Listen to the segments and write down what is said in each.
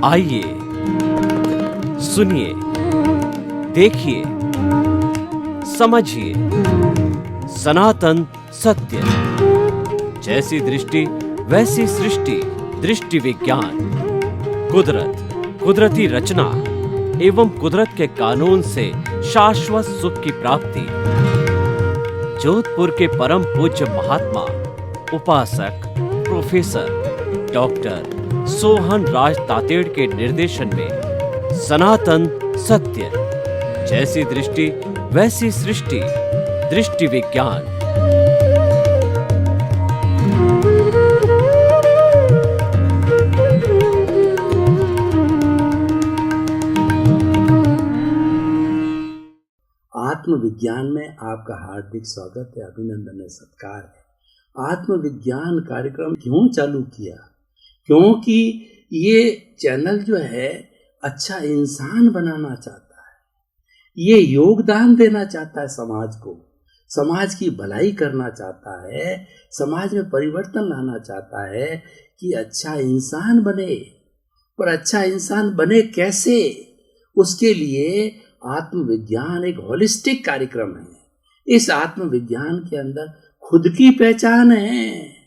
आइए सुनिए, देखिए, समझिए सनातन सत्य। जैसी दृष्टि वैसी सृष्टि, दृष्टि विज्ञान। कुदरत, कुदरती रचना एवं कुदरत के कानून से शाश्वत सुख की प्राप्ति। जोधपुर के परम पूज्य महात्मा उपासक प्रोफेसर डॉक्टर सोहन राज तातेड़ के निर्देशन में सनातन सत्य। जैसी दृष्टि वैसी सृष्टि, दृष्टि विज्ञान। आत्मविज्ञान में आपका हार्दिक स्वागत है, अभिनंदन है, सत्कार है। आत्मविज्ञान कार्यक्रम क्यों चालू किया? क्योंकि ये चैनल जो है अच्छा इंसान बनाना चाहता है, ये योगदान देना चाहता है समाज को, समाज की भलाई करना चाहता है, समाज में परिवर्तन लाना चाहता है कि अच्छा इंसान बने। पर अच्छा इंसान बने कैसे? उसके लिए आत्मविज्ञान एक होलिस्टिक कार्यक्रम है। इस आत्मविज्ञान के अंदर खुद की पहचान है।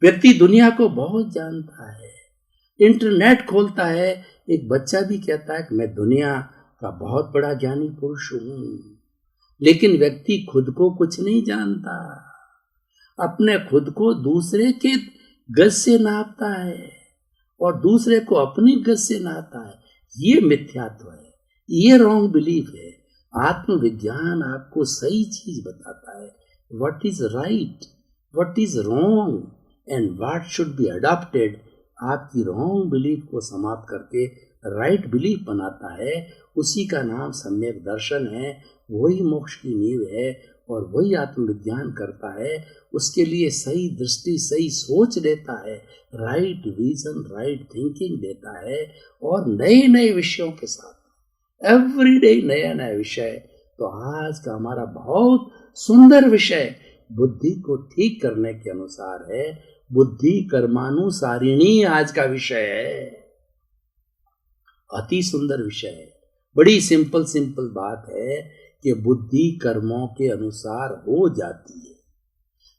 व्यक्ति दुनिया को बहुत जानता है, इंटरनेट खोलता है, एक बच्चा भी कहता है कि मैं दुनिया का बहुत बड़ा ज्ञानी पुरुष हूं, लेकिन व्यक्ति खुद को कुछ नहीं जानता। अपने खुद को दूसरे के गज से नापता है और दूसरे को अपनी गज से नापता है। ये मिथ्यात्व है, ये रॉन्ग बिलीफ है। आत्मविज्ञान आपको सही चीज बताता है, what is right, what is wrong and what should be adopted. आपकी रॉन्ग बिलीफ को समाप्त करके राइट बिलीफ बनाता है। उसी का नाम सम्यक दर्शन है, वही मोक्ष की नींव है और वही आत्मविज्ञान करता है। उसके लिए सही दृष्टि, सही सोच देता है, राइट विजन, राइट थिंकिंग देता है और नए नए विषयों के साथ एवरीडे नया नया विषय। तो आज का हमारा बहुत सुंदर विषय बुद्धि को ठीक करने के अनुसार है। बुद्धि कर्मानुसारिणी आज का विषय है। अति सुंदर विषय है। बड़ी सिंपल बात है कि बुद्धि कर्मों के अनुसार हो जाती है।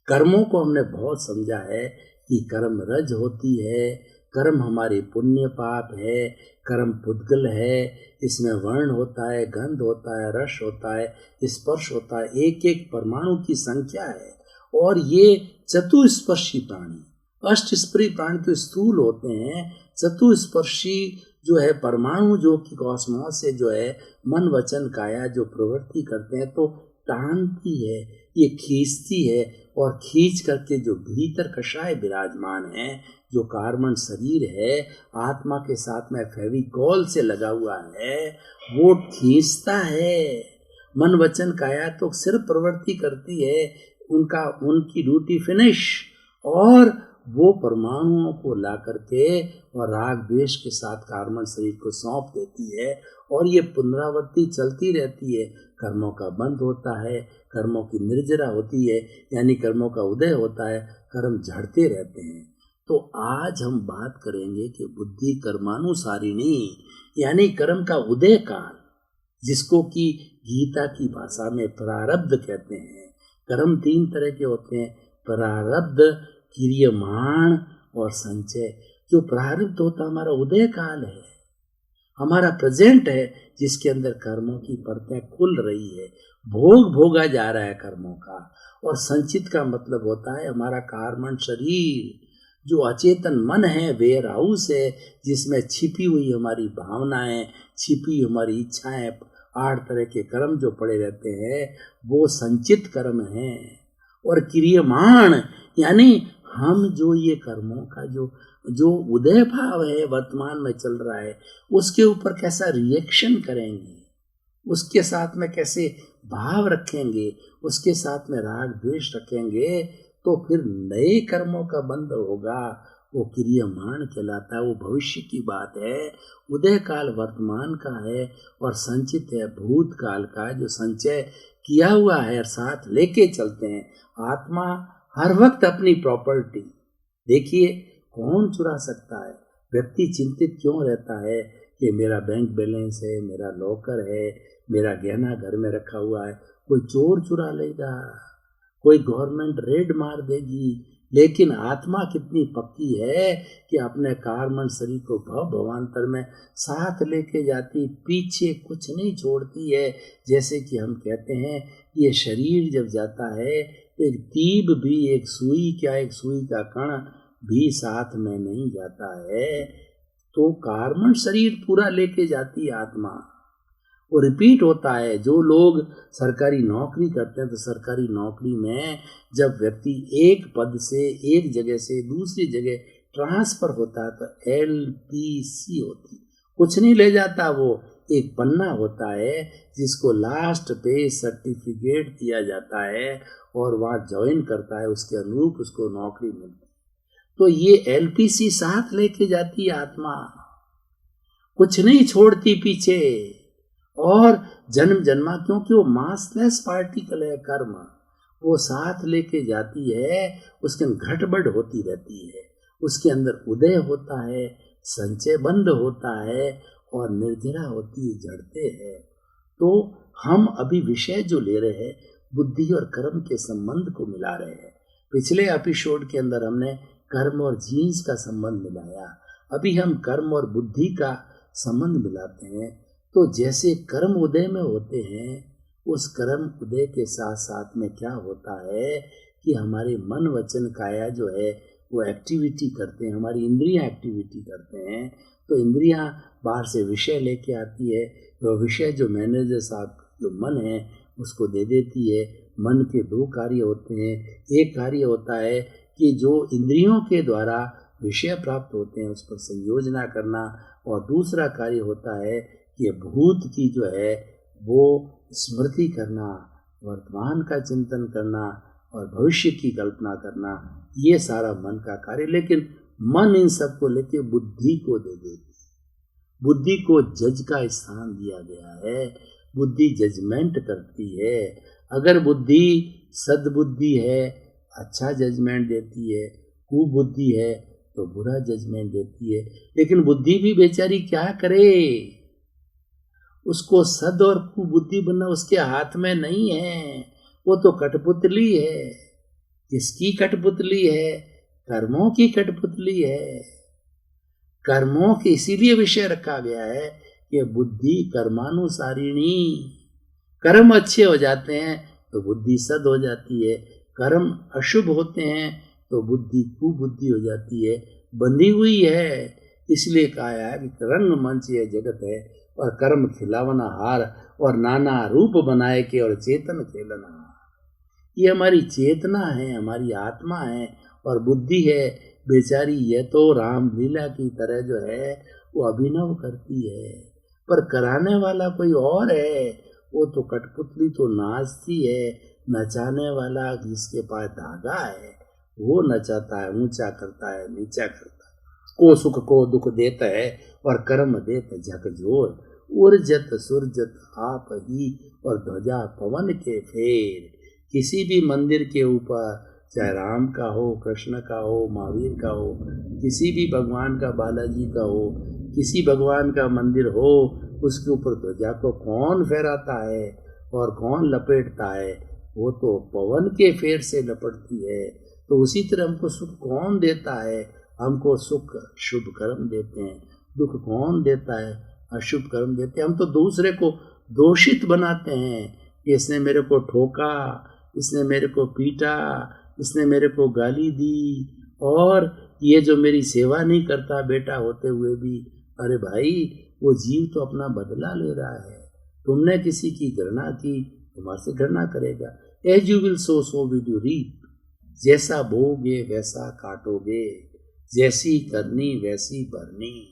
कर्मों को हमने बहुत समझा है कि कर्म रज होती है, कर्म हमारे पुण्य पाप है, कर्म पुद्गल है, इसमें वर्ण होता है, गंध होता है, रस होता है, स्पर्श होता है, एक एक परमाणु की संख्या है। और ये चतुस्पर्शी प्राणी, अष्टस्पर्शी प्राणी तो स्थूल होते हैं, चतुस्पर्शी जो है परमाणु, जो कि कॉस्मोस से जो है मन वचन काया जो प्रवृत्ति करते हैं, तो टानती है, ये खींचती है और खींच करके जो भीतर कषाय विराजमान है, जो कार्बन शरीर है, आत्मा के साथ में फेविकॉल से लगा हुआ है, वो खींचता है। मन वचन काया तो सिर्फ प्रवृत्ति करती है, उनकी ड्यूटी फिनिश, और वो परमाणुओं को ला करके और राग द्वेष के साथ कार्बन शरीर को सौंप देती है। और ये पुनरावृत्ति चलती रहती है। कर्मों का बंध होता है, कर्मों की निर्जरा होती है, यानी कर्मों का उदय होता है, कर्म झड़ते रहते हैं। तो आज हम बात करेंगे कि बुद्धि कर्मानुसारिणी, यानी कर्म का उदय काल, जिसको कि गीता की भाषा में प्रारब्ध कहते हैं। कर्म तीन तरह के होते हैं, प्रारब्ध, क्रियमाण और संचय। जो प्रारब्ध होता हमारा उदय काल है, हमारा प्रेजेंट है, जिसके अंदर कर्मों की परतें खुल रही है, भोग भोगा जा रहा है कर्मों का। और संचित का मतलब होता है हमारा कार्बन शरीर, जो अचेतन मन है, वेयर हाउस है, जिसमें छिपी हुई हमारी भावनाएं, छिपी हमारी इच्छाएं, 8 तरह के कर्म जो पड़े रहते हैं, वो संचित कर्म हैं। और क्रियमाण, यानी हम जो ये कर्मों का जो उदय भाव है वर्तमान में चल रहा है, उसके ऊपर कैसा रिएक्शन करेंगे, उसके साथ में कैसे भाव रखेंगे, उसके साथ में राग द्वेष रखेंगे, तो फिर नए कर्मों का बंध होगा। वो क्रियमाण कहलाता है, वो भविष्य की बात है। उदय काल वर्तमान का है और संचित है भूतकाल का, जो संचय किया हुआ है और साथ लेके चलते हैं। आत्मा हर वक्त अपनी प्रॉपर्टी, देखिए कौन चुरा सकता है? व्यक्ति चिंतित क्यों रहता है कि मेरा बैंक बैलेंस है, मेरा लॉकर है, मेरा गहना घर में रखा हुआ है, कोई चोर चुरा लेगा, कोई गवर्नमेंट रेड मार देगी। लेकिन आत्मा कितनी पक्की है कि अपने कारमंड शरीर को भव भवांतर में साथ लेके जाती, पीछे कुछ नहीं छोड़ती है। जैसे कि हम कहते हैं ये शरीर जब जाता है, एक तीब भी, एक सुई क्या, एक सुई का कण भी साथ में नहीं जाता है, तो कारमंड शरीर पूरा लेके जाती है आत्मा। वो रिपीट होता है। जो लोग सरकारी नौकरी करते हैं, तो सरकारी नौकरी में जब व्यक्ति एक पद से, एक जगह से दूसरी जगह ट्रांसफर होता है, तो LPC होती, कुछ नहीं ले जाता, वो एक पन्ना होता है जिसको लास्ट पे सर्टिफिकेट दिया जाता है और वहाँ ज्वाइन करता है, उसके अनुरूप उसको नौकरी मिलती है। तो ये LPC साथ लेके जाती है आत्मा, कुछ नहीं छोड़ती पीछे। और जन्म जन्मा, क्योंकि वो मासलेस पार्टिकल है कर्म, वो साथ लेके जाती है, उसके अंदर घटबढ़ होती रहती है, उसके अंदर उदय होता है, संचय बंद होता है और निर्जरा होती है, जड़ते हैं। तो हम अभी विषय जो ले रहे हैं, बुद्धि और कर्म के संबंध को मिला रहे हैं। पिछले एपिसोड के अंदर हमने कर्म और जीन्स का संबंध मिलाया, अभी हम कर्म और बुद्धि का संबंध मिलाते हैं। तो जैसे कर्म उदय में होते हैं, उस कर्म उदय के साथ साथ में क्या होता है कि हमारे मन वचन काया जो है वो एक्टिविटी करते हैं, हमारी इंद्रियां एक्टिविटी करते हैं। तो इंद्रियां बाहर से विषय लेके आती है, वो विषय जो मैनेजर साहब जो मन है उसको दे देती है। मन के दो कार्य होते हैं, एक कार्य होता है कि जो इंद्रियों के द्वारा विषय प्राप्त होते हैं उस पर संयोजना करना, और दूसरा कार्य होता है कि भूत की जो है वो स्मृति करना, वर्तमान का चिंतन करना और भविष्य की कल्पना करना, ये सारा मन का कार्य। लेकिन मन इन सब को लेके बुद्धि को दे देती है, बुद्धि को जज का स्थान दिया गया है, बुद्धि जजमेंट करती है। अगर बुद्धि सद्बुद्धि है, अच्छा जजमेंट देती है, कुबुद्धि है तो बुरा जजमेंट देती है। लेकिन बुद्धि भी बेचारी क्या करे, उसको सद और कुबुद्धि बनना उसके हाथ में नहीं है, वो तो कठपुतली है। किसकी कठपुतली है? कर्मों की कठपुतली है। कर्मों के इसीलिए विषय रखा गया है कि बुद्धि कर्मानुसारिणी, कर्म अच्छे हो जाते हैं तो बुद्धि सद हो जाती है, कर्म अशुभ होते हैं तो बुद्धि कुबुद्धि हो जाती है, बंधी हुई है। इसलिए कहा है कि रंग मंच ये जगत है और कर्म खिलावना हार, और नाना रूप बनाए के और चेतन खेलना। ये हमारी चेतना है, हमारी आत्मा है, और बुद्धि है बेचारी, ये तो रामलीला की तरह जो है वो अभिनव करती है, पर कराने वाला कोई और है। वो तो कठपुतली तो नाचती है, नचाने वाला जिसके पास धागा है वो नचाता है, ऊंचा करता है, नीचा करता है, को सुख को दुख देता है और कर्म देता झकझोर। उर्जत सुरजत आप ही और ध्वजा पवन के फेर। किसी भी मंदिर के ऊपर, चाहे राम का हो, कृष्ण का हो, महावीर का हो, किसी भी भगवान का, बालाजी का हो, किसी भगवान का मंदिर हो, उसके ऊपर ध्वजा को कौन फहराता है और कौन लपेटता है? वो तो पवन के फेर से लपटती है। तो उसी तरह हमको सुख कौन देता है? हमको सुख शुभ कर्म देते हैं। दुख कौन देता है? अशुभ कर्म देते हैं। हम तो दूसरे को दोषित बनाते हैं कि इसने मेरे को ठोका, इसने मेरे को पीटा, इसने मेरे को गाली दी, और ये जो मेरी सेवा नहीं करता बेटा होते हुए भी। अरे भाई, वो जीव तो अपना बदला ले रहा है। तुमने किसी की घृणा की, तुम्हारे से घृणा करेगा। As you will sow so will you reap. जैसा बोगे वैसा काटोगे, जैसी करनी वैसी भरनी।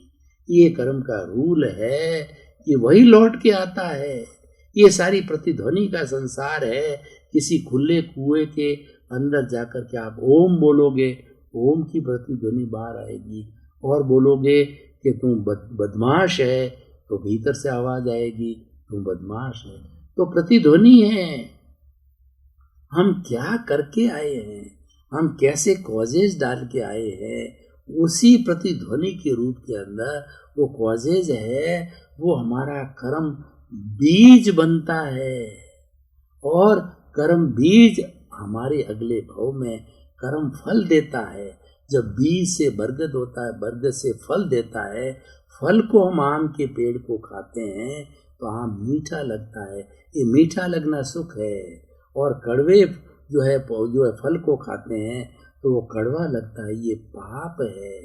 ये कर्म का रूल है, ये वही लौट के आता है। ये सारी प्रतिध्वनि का संसार है। किसी खुले कुएं के अंदर जाकर के आप ओम बोलोगे, ओम की प्रतिध्वनि बाहर आएगी, और बोलोगे कि तुम बदमाश है तो भीतर से आवाज आएगी तुम बदमाश है। तो प्रतिध्वनि है। हम क्या करके आए हैं, हम कैसे कॉजेज डाल के आए हैं, उसी प्रतिध्वनि के रूप के अंदर वो कॉजेज है, वो हमारा कर्म बीज बनता है और कर्म बीज हमारे अगले भव में कर्म फल देता है। जब बीज से बरगद होता है, बरगद से फल देता है, फल को हम आम के पेड़ को खाते हैं तो आम मीठा लगता है, ये मीठा लगना सुख है। और कड़वे जो है फल को खाते हैं तो वो कड़वा लगता है, ये पाप है।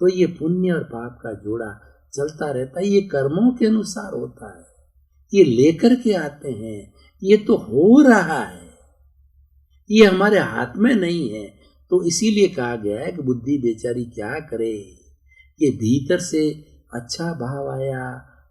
तो ये पुण्य और पाप का जोड़ा चलता रहता है, ये कर्मों के अनुसार होता है, ये लेकर के आते हैं, ये तो हो रहा है, ये हमारे हाथ में नहीं है। तो इसीलिए कहा गया है कि बुद्धि बेचारी क्या करे कि भीतर से अच्छा भाव आया,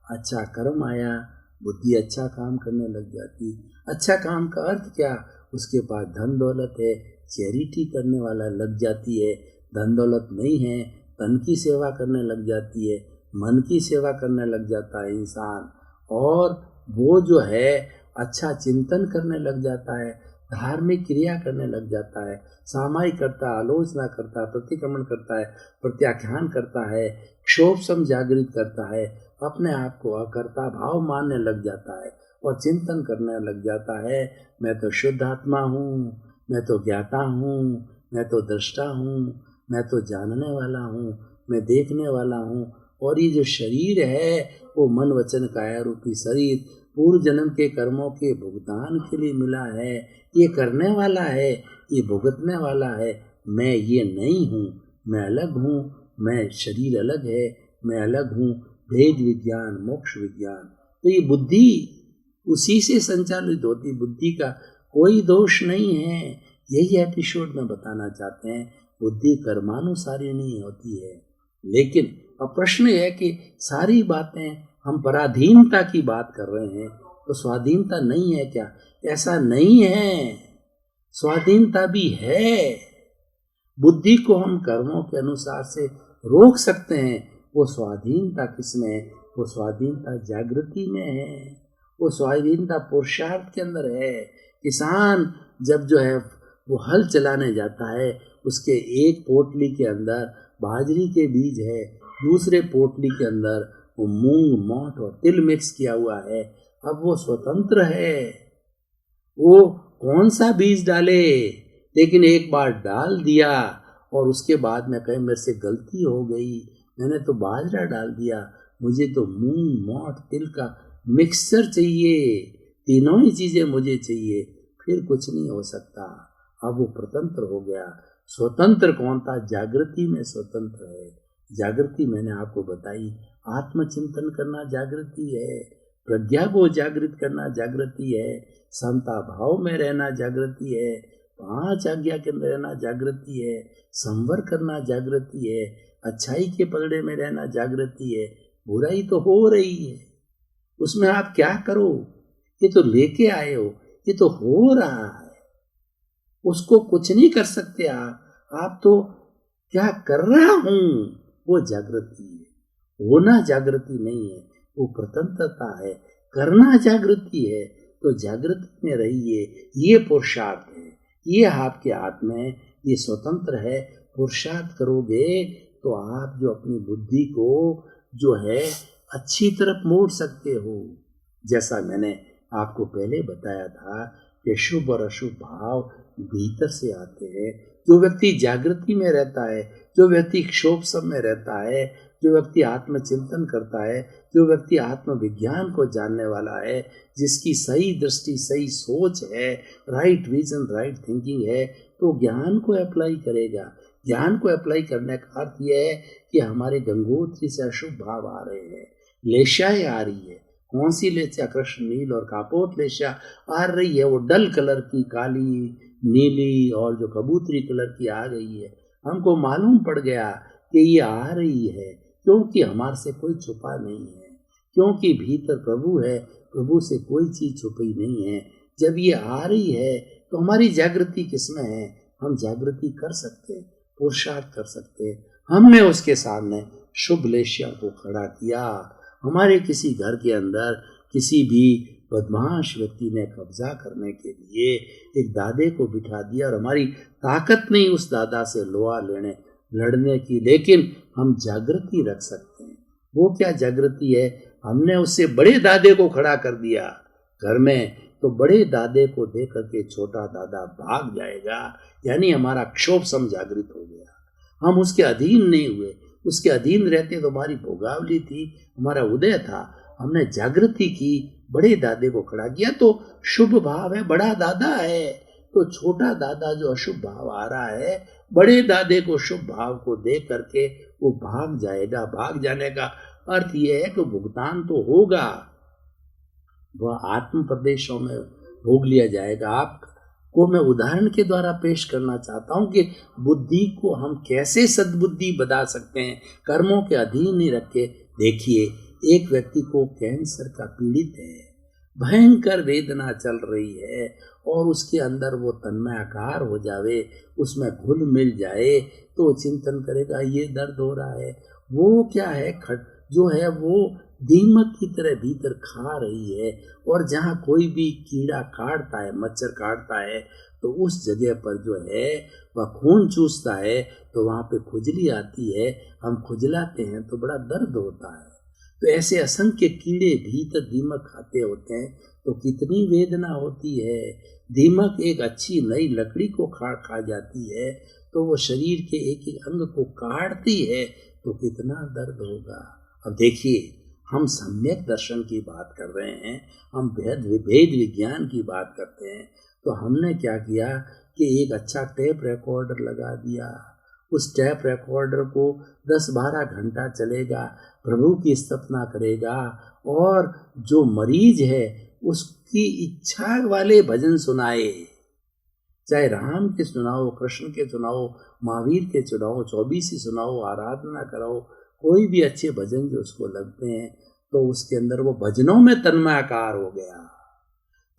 अच्छा कर्म आया, बुद्धि अच्छा काम करने लग जाती। अच्छा काम का अर्थ क्या, उसके पास धन दौलत है, चैरिटी करने वाला लग जाती है। धन दौलत नहीं है, तन की सेवा करने लग जाती है, मन की सेवा करने लग जाता है इंसान, और वो जो है अच्छा चिंतन करने लग जाता है, धार्मिक क्रिया करने लग जाता है, सामायिक करता है, आलोचना करता है, प्रतिक्रमण करता है, प्रत्याख्यान करता है, क्षोभ सम जागृत करता है, अपने आप को अकर्ता भाव मानने लग जाता है और चिंतन करने लग जाता है, मैं तो शुद्ध आत्मा हूँ, मैं तो ज्ञाता हूँ, मैं तो दृष्टा हूँ, मैं तो जानने वाला हूँ, मैं देखने वाला हूँ। और ये जो शरीर है वो मन वचन काया रूपी शरीर पूर्व जन्म के कर्मों के भुगतान के लिए मिला है, ये करने वाला है, ये भुगतने वाला है। मैं ये नहीं हूँ, मैं अलग हूँ, मैं शरीर अलग है, मैं अलग हूँ, भेद विज्ञान मोक्ष विज्ञान। तो ये बुद्धि उसी से संचालित होती, बुद्धि का कोई दोष नहीं है। यही एपिसोड में बताना चाहते हैं, बुद्धि कर्मानुसारी नहीं होती है। लेकिन अब प्रश्न है कि सारी बातें हम पराधीनता की बात कर रहे हैं, तो स्वाधीनता नहीं है क्या? ऐसा नहीं है, स्वाधीनता भी है। बुद्धि को हम कर्मों के अनुसार से रोक सकते हैं। वो स्वाधीनता किसमें है? वो स्वाधीनता जागृति में है, वो स्वाधीनता पुरुषार्थ के अंदर है। किसान जब जो है वो हल चलाने जाता है, उसके एक पोटली के अंदर बाजरी के बीज है, दूसरे पोटली के अंदर वो मूंग मोठ और तिल मिक्स किया हुआ है। अब वो स्वतंत्र है, वो कौन सा बीज डाले, लेकिन एक बार डाल दिया और उसके बाद में कहे मेरे से गलती हो गई, मैंने तो बाजरा डाल दिया, मुझे तो मूंग मोठ तिल का मिक्सचर चाहिए, तीनों ही चीजें मुझे चाहिए, फिर कुछ नहीं हो सकता। अब वो स्वतंत्र हो गया। स्वतंत्र कौन था? जागृति में स्वतंत्र है। जागृति मैंने आपको बताई, आत्मचिंतन करना जागृति है, प्रज्ञा को जागृत करना जागृति है, समता भाव में रहना जागृति है, 5 आज्ञा के अंदर रहना जागृति है, संवर करना जागृति है, अच्छाई के पलड़े में रहना जागृति है। बुराई तो हो रही है, उसमें आप क्या करो? ये तो लेके आए हो, ये तो हो रहा है, उसको कुछ नहीं कर सकते आप तो क्या कर रहा हूं, वो जागृति है। होना जागृति नहीं है, वो स्वतंत्रता है। करना जागृति है, तो जागृति में रहिए, ये पुरुषार्थ है, ये आपके हाथ में, ये स्वतंत्र है। पुरुषार्थ करोगे तो आप जो अपनी बुद्धि को जो है अच्छी तरफ मोड़ सकते हो। जैसा मैंने आपको पहले बताया था कि शुभ और अशुभ भाव भीतर से आते हैं। जो व्यक्ति जागृति में रहता है, जो व्यक्ति क्षोभ सब में रहता है, जो व्यक्ति आत्मचिंतन करता है, जो व्यक्ति आत्मविज्ञान को जानने वाला है, जिसकी सही दृष्टि सही सोच है, राइट विजन राइट थिंकिंग है, तो ज्ञान को अप्लाई करेगा। ज्ञान को अप्लाई करने का अर्थ यह है कि हमारे गंगोत्री से अशुभ भाव आ रहे हैं, लेशाएं आ रही है। कौन सी लेशा? कृष्ण नील और कापोत लेशा आ रही है, वो डल कलर की, काली नीली और जो कबूतरी कलर की आ गई है। हमको मालूम पड़ गया कि ये आ रही है, क्योंकि हमारे से कोई छुपा नहीं है, क्योंकि भीतर प्रभु है, प्रभु से कोई चीज छुपी नहीं है। जब ये आ रही है तो हमारी जागृति किसमें है? हम जागृति कर सकते, पुरुषार्थ कर सकते। हमने उसके सामने शुभ लेशिया को खड़ा किया। हमारे किसी घर के अंदर किसी भी बदमाश व्यक्ति ने कब्जा करने के लिए एक दादे को बिठा दिया और हमारी ताकत नहीं उस दादा से लोहा लेने लड़ने की, लेकिन हम जागृति रख सकते हैं। वो क्या जागृति है? हमने उससे बड़े दादे को खड़ा कर दिया घर में, तो बड़े दादे को देख करके छोटा दादा भाग जाएगा, यानी हमारा क्षोभ सम जागृत हो गया। हम उसके अधीन नहीं हुए। उसके अधीन रहते तो हमारी भोगावली थी, हमारा उदय था। हमने जागृति की, बड़े दादे को खड़ा किया, तो शुभ भाव है, बड़ा दादा है। तो छोटा दादा जो अशुभ भाव आ रहा है, बड़े दादे को शुभ भाव को देख करके वो भाग जाएगा। भाग जाने का अर्थ यह है कि भुगतान तो होगा, वह आत्म प्रदेशों में भोग लिया जाएगा। आपको मैं उदाहरण के द्वारा पेश करना चाहता हूं कि बुद्धि को हम कैसे सद्बुद्धि बना सकते हैं, कर्मों के अधीन नहीं रख के। देखिए, एक व्यक्ति को कैंसर का पीड़ित है, भयंकर वेदना चल रही है, और उसके अंदर वो तन्मयाकार हो जावे, उसमें घुल मिल जाए, तो चिंतन करेगा ये दर्द हो रहा है, वो क्या है, जो है वो दीमक की तरह भीतर खा रही है। और जहाँ कोई भी कीड़ा काटता है, मच्छर काटता है, तो उस जगह पर जो है वह खून चूसता है, तो वहाँ पे खुजली आती है, हम खुजलाते हैं तो बड़ा दर्द होता है। तो ऐसे असंख्य कीड़े भीतर दीमक खाते होते हैं, तो कितनी वेदना होती है। दीमक एक अच्छी नई लकड़ी को खा जाती है, तो वो शरीर के एक एक अंग को काटती है, तो कितना दर्द होगा। अब देखिए, हम सम्यक दर्शन की बात कर रहे हैं, हम भेद विज्ञान की बात करते हैं, तो हमने क्या किया कि एक अच्छा टेप रिकॉर्डर लगा दिया। उस टेप रिकॉर्डर को 10-12 घंटा चलेगा, प्रभु की स्तुति करेगा, और जो मरीज है उसकी इच्छा वाले भजन सुनाए, चाहे राम के सुनाओ, कृष्ण के सुनाओ, महावीर के सुनाओ, 24 सुनाओ, आराधना कराओ, कोई भी अच्छे भजन जो उसको लगते हैं, तो उसके अंदर वो भजनों में तन्मयाकार हो गया।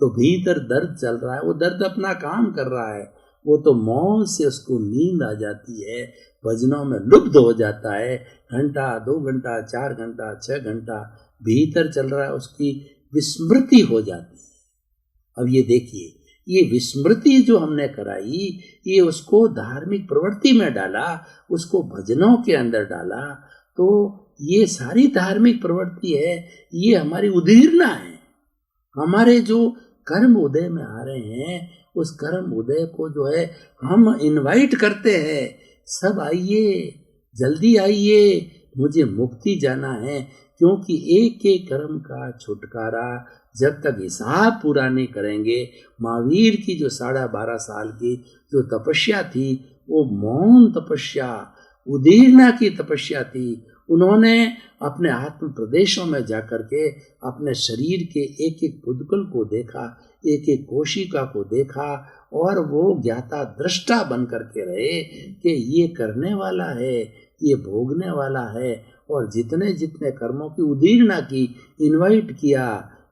तो भीतर दर्द चल रहा है, वो दर्द अपना काम कर रहा है, वो तो मौत से उसको नींद आ जाती है, भजनों में लुप्त हो जाता है। घंटा, 2 घंटा, 4 घंटा, 6 घंटा भीतर चल रहा है, उसकी विस्मृति हो जाती है। अब ये देखिए, ये विस्मृति जो हमने कराई, ये उसको धार्मिक प्रवृत्ति में डाला, उसको भजनों के अंदर डाला, तो ये सारी धार्मिक प्रवृत्ति है, ये हमारी उदीरना है। हमारे जो कर्म उदय में आ रहे हैं, उस कर्म उदय को जो है हम इनवाइट करते हैं, सब आइए, जल्दी आइए, मुझे मुक्ति जाना है। क्योंकि एक एक कर्म का छुटकारा जब तक हिसाब पूरा नहीं करेंगे, महावीर की जो 12.5 साल की जो तपस्या थी, वो मौन तपस्या, उदीरना की तपस्या थी। उन्होंने अपने आत्म प्रदेशों में जाकर के अपने शरीर के एक एक पुद्गल को देखा, एक एक कोशिका को देखा, और वो ज्ञाता दृष्टा बन करके रहे कि ये करने वाला है, ये भोगने वाला है। और जितने जितने कर्मों की उदीरना की, इनवाइट किया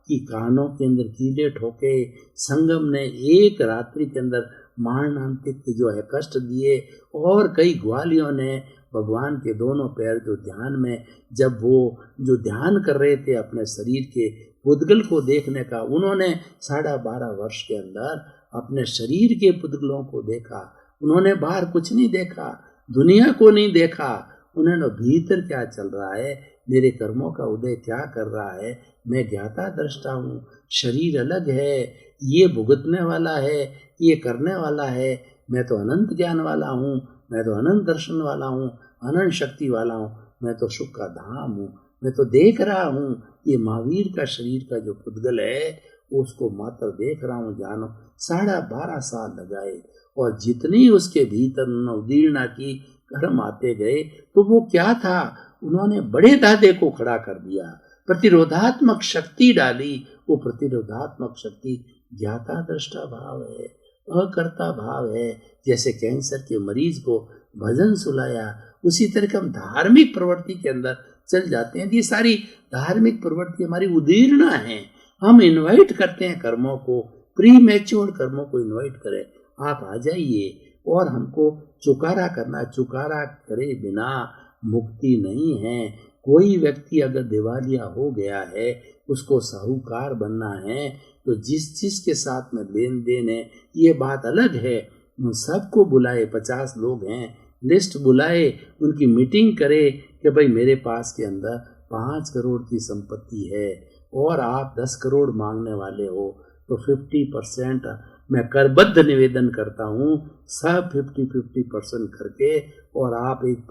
कि कानों के अंदर कीड़े ठोके, संगम ने एक रात्रि के अंदर मारणांतिक जो है कष्ट दिए, और कई ग्वालियों ने भगवान के दोनों पैर जो ध्यान में, जब वो जो ध्यान कर रहे थे अपने शरीर के पुद्गल को देखने का, उन्होंने 12.5 वर्ष के अंदर अपने शरीर के पुद्गलों को देखा। उन्होंने बाहर कुछ नहीं देखा, दुनिया को नहीं देखा, उन्होंने भीतर क्या चल रहा है, मेरे कर्मों का उदय क्या कर रहा है, मैं ज्ञाता दृष्टा हूँ, शरीर अलग है, ये भुगतने वाला है, ये करने वाला है, मैं तो अनंत ज्ञान वाला हूँ, मैं तो अनंत दर्शन वाला हूँ, अनंत शक्ति वाला हूँ, मैं तो सुख का धाम हूँ, मैं तो देख रहा हूँ। ये महावीर का शरीर का जो पुद्गल है, उसको मात्र देख रहा हूँ, जानो 12.5 साल लगाए, और जितनी उसके भीतर उदीरना की कर्म आते गए, तो वो क्या था, उन्होंने बड़े दादे को खड़ा कर दिया, प्रतिरोधात्मक शक्ति डाली। वो प्रतिरोधात्मक शक्ति ज्ञाता दृष्टा भाव है, अकर्ता भाव है। जैसे कैंसर के मरीज को भजन सुलाया, उसी तरह हम धार्मिक प्रवृत्ति के अंदर चल जाते हैं। ये सारी धार्मिक प्रवृत्ति हमारी उदीरना है, हम इनवाइट करते हैं कर्मों को, प्री मैच्योर कर्मों को इनवाइट करें, आप आ जाइए, और हमको चुकारा करना, चुकारा करे बिना मुक्ति नहीं है। कोई व्यक्ति अगर दिवालिया हो गया है, उसको साहूकार बनना है, तो जिस के साथ में लेन देन है, ये बात अलग है। उन सबको बुलाए, 50 लोग हैं, लिस्ट बुलाए, उनकी मीटिंग करे कि भाई मेरे पास के अंदर 5 करोड़ की संपत्ति है और आप 10 करोड़ मांगने वाले हो, तो 50% मैं करबद्ध निवेदन करता हूँ, सब 50-50% करके, और आप एक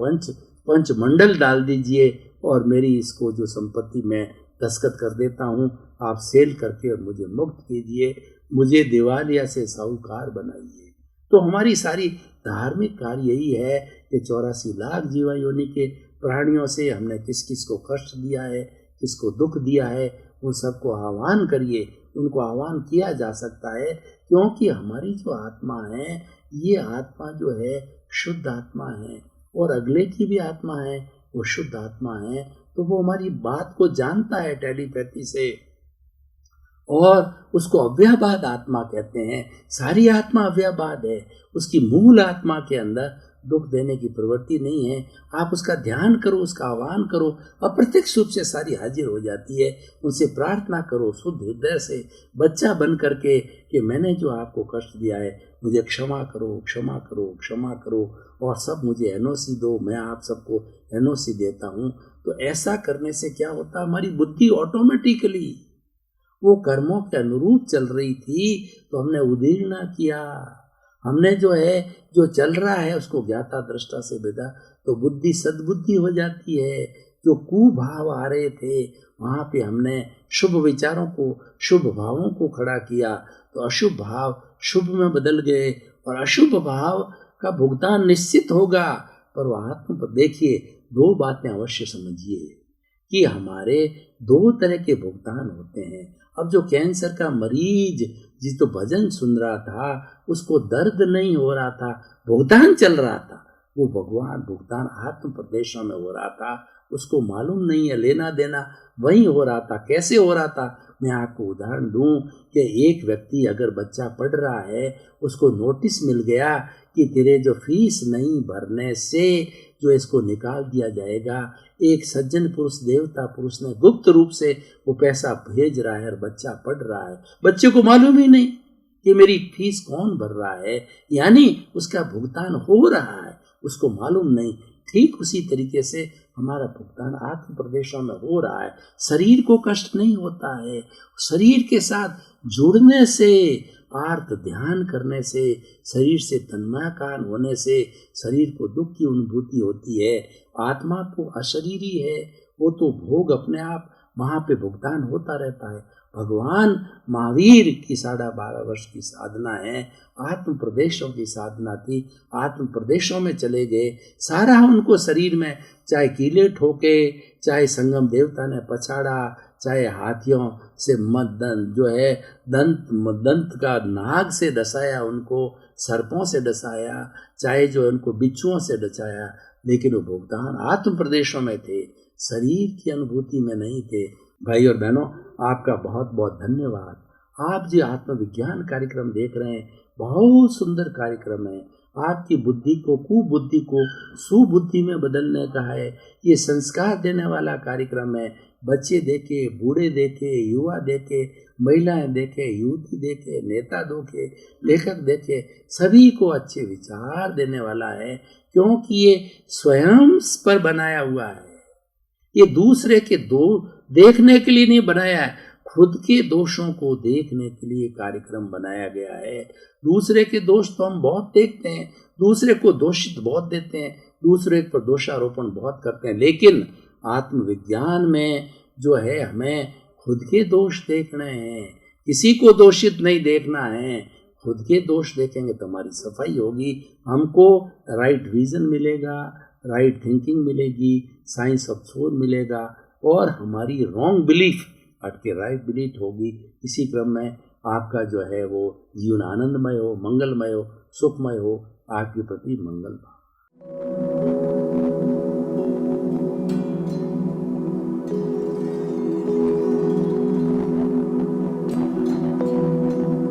पंच मंडल डाल दीजिए और मेरी इसको जो संपत्ति मैं दस्तखत कर देता हूँ, आप सेल करके और मुझे मुक्त कीजिए, मुझे दिवालिया से साहूकार बनाइए। तो हमारी सारी धार्मिक कार्य यही है कि 84 लाख जीवा योनि के प्राणियों से हमने किस किस को कष्ट दिया है, किसको दुख दिया है, उन सबको आह्वान करिए। उनको आह्वान किया जा सकता है क्योंकि हमारी जो आत्मा है, ये आत्मा जो है शुद्ध आत्मा है और अगले की भी आत्मा है, वो शुद्ध आत्मा है, तो वो हमारी बात को जानता है टेलीपैथी से, और उसको अव्ययवाद आत्मा कहते हैं। सारी आत्मा अव्ययवाद है, उसकी मूल आत्मा के अंदर दुख देने की प्रवृत्ति नहीं है। आप उसका ध्यान करो, उसका आह्वान करो, अप्रत्यक्ष रूप से सारी हाजिर हो जाती है। उनसे प्रार्थना करो शुद्ध हृदय से, बच्चा बन करके, कि मैंने जो आपको कष्ट दिया है मुझे क्षमा करो, क्षमा करो, क्षमा करो, और सब मुझे एनओसी दो, मैं आप सबको एनओसी देता हूँ। तो ऐसा करने से क्या होता, हमारी बुद्धि ऑटोमेटिकली वो कर्मों के अनुरूप चल रही थी, तो हमने उदीर्ण किया, हमने जो है जो चल रहा है उसको ज्ञाता दृष्टा से भेदा, तो बुद्धि सद्बुद्धि हो जाती है। जो कुभाव आ रहे थे वहाँ पे हमने शुभ विचारों को, शुभ भावों को खड़ा किया, तो अशुभ भाव शुभ में बदल गए, और अशुभ भाव का भुगतान निश्चित होगा। पर वह आत्म पर देखिए, 2 बातें अवश्य समझिए कि हमारे 2 तरह के भुगतान होते हैं। अब जो कैंसर का मरीज जिस तो भजन सुन रहा था, उसको दर्द नहीं हो रहा था, भुगतान चल रहा था, वो भगवान भुगतान आत्म प्रदेशों में हो रहा था, उसको मालूम नहीं है, लेना देना वही हो रहा था। कैसे हो रहा था, मैं आपको उदाहरण दूं कि एक व्यक्ति अगर बच्चा पढ़ रहा है, उसको नोटिस मिल गया कि तेरे जो फीस नहीं भरने से जो इसको निकाल दिया जाएगा, एक सज्जन पुरुष, देवता पुरुष ने गुप्त रूप से वो पैसा भेज रहा है और बच्चा पढ़ रहा है, बच्चे को मालूम ही नहीं कि मेरी फीस कौन भर रहा है, यानी उसका भुगतान हो रहा है, उसको मालूम नहीं। ठीक उसी तरीके से हमारा भुगतान आत्म प्रदेशों में हो रहा है। शरीर को कष्ट नहीं होता है, शरीर के साथ जुड़ने से, आर्त ध्यान करने से, शरीर से तन्मयकान होने से शरीर को दुख की अनुभूति होती है। आत्मा तो अशरीरी है, वो तो भोग अपने आप, वहाँ पे भुगतान होता रहता है। भगवान महावीर की 12.5 वर्ष की साधना है, आत्म प्रदेशों की साधना थी, आत्म प्रदेशों में चले गए, सारा उनको शरीर में, चाहे कीले ठोके, चाहे संगम देवता ने पछाड़ा, चाहे हाथियों से जो है दंत का नाग से डसाया, उनको सर्पों से डसाया, चाहे जो उनको बिच्छुओं से डसाया, लेकिन वो भुगतान आत्म प्रदेशों में थे, शरीर की अनुभूति में नहीं थे। भाई और बहनों, आपका बहुत बहुत धन्यवाद। आप जो आत्मविज्ञान कार्यक्रम देख रहे हैं, बहुत सुंदर कार्यक्रम है। आपकी बुद्धि को, कुबुद्धि को सुबुद्धि में बदलने का है। ये संस्कार देने वाला कार्यक्रम है। बच्चे देखे, बूढ़े देखे, युवा देखे, महिलाएं देखे, युवती देखे, नेता देखे, लेखक देखे, सभी को अच्छे विचार देने वाला है, क्योंकि ये स्वयं पर बनाया हुआ है। ये दूसरे के देखने के लिए नहीं बनाया है, खुद के दोषों को देखने के लिए कार्यक्रम बनाया गया है। दूसरे के दोष तो हम बहुत देखते हैं, दूसरे को दोषित बहुत देते हैं, दूसरे पर दोषारोपण बहुत करते हैं, लेकिन आत्मविज्ञान में जो है हमें खुद के दोष देखने हैं, किसी को दोषित नहीं देखना है। खुद के दोष देखेंगे तो हमारी सफाई होगी, हमको राइट विजन मिलेगा, राइट थिंकिंग मिलेगी, साइंस ऑफ सोल मिलेगा, और हमारी रॉन्ग बिलीफ हट के राइट बिलीफ होगी। इसी क्रम में आपका जो है वो जीवन आनंदमय हो, मंगलमय हो, सुखमय हो। आपके प्रति मंगल भाव।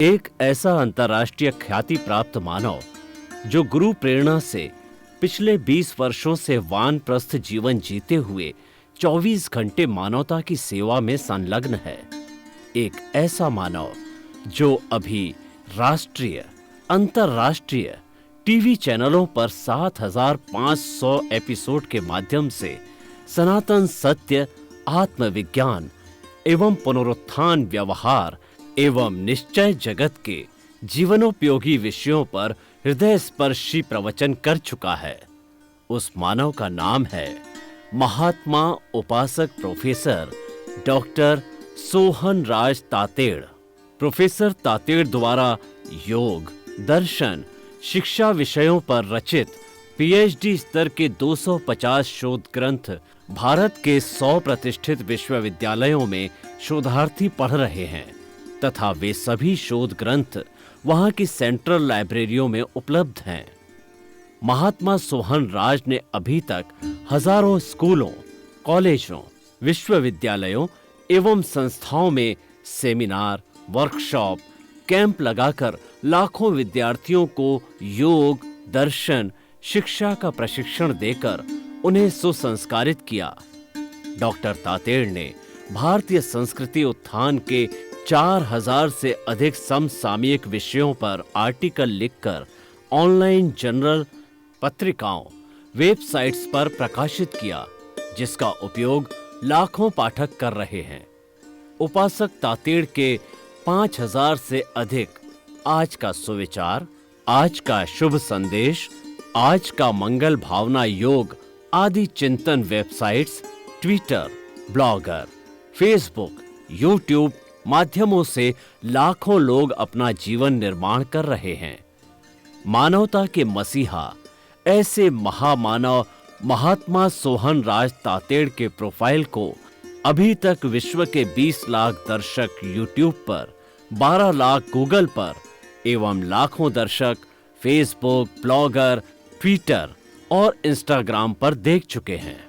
एक ऐसा अंतर्राष्ट्रीय ख्याति प्राप्त मानव जो गुरु प्रेरणा से पिछले 20 वर्षों से वानप्रस्थ जीवन जीते हुए 24 घंटे मानवता की सेवा में संलग्न है। एक ऐसा मानव जो अभी राष्ट्रीय, अंतर्राष्ट्रीय, टीवी चैनलों पर 7,500 एपिसोड के माध्यम से सनातन सत्य, आत्मविज्ञान एवं पुनरुत्थान, व्यवहार एवं निश्चय जगत के जीवनोपयोगी विषयों पर हृदय स्पर्शी प्रवचन कर चुका है। उस मानव का नाम है महात्मा उपासक प्रोफेसर डॉक्टर सोहन राज तातेड़। प्रोफेसर तातेड़ द्वारा योग, दर्शन, शिक्षा विषयों पर रचित पीएचडी स्तर के 250 शोध ग्रंथ भारत के 100 प्रतिष्ठित विश्वविद्यालयों में शोधार्थी पढ़ रहे हैं तथा वे सभी शोध ग्रंथ वहां की सेंट्रल लाइब्रेरियों में उपलब्ध हैं। महात्मा सोहन राज ने अभी तक हजारों स्कूलों, कॉलेजों, विश्वविद्यालयों एवं संस्थाओं में सेमिनार, वर्कशॉप, कैंप लगाकर लाखों विद्यार्थियों को योग, दर्शन, शिक्षा का प्रशिक्षण देकर उन्हें सुसंस्कारित किया। डॉक्टर तातेड़ ने भारतीय संस्कृति उत्थान के 4000 से अधिक समसामयिक विषयों पर आर्टिकल लिखकर ऑनलाइन जर्नल, पत्रिकाओं, वेबसाइट्स पर प्रकाशित किया, जिसका उपयोग लाखों पाठक कर रहे हैं। उपासक तातेड़ के 5000 से अधिक आज का सुविचार, आज का शुभ संदेश, आज का मंगल भावना योग आदि चिंतन websites, Twitter, blogger, Facebook, YouTube माध्यमों से लाखों लोग अपना जीवन निर्माण कर रहे हैं। मानवता के मसीहा ऐसे महामानव महात्मा सोहन राज तातेड़ के प्रोफाइल को अभी तक विश्व के 20 लाख दर्शक यूट्यूब पर, 12 लाख गूगल पर एवं लाखों दर्शक फेसबुक, ब्लॉगर, ट्विटर और इंस्टाग्राम पर देख चुके हैं।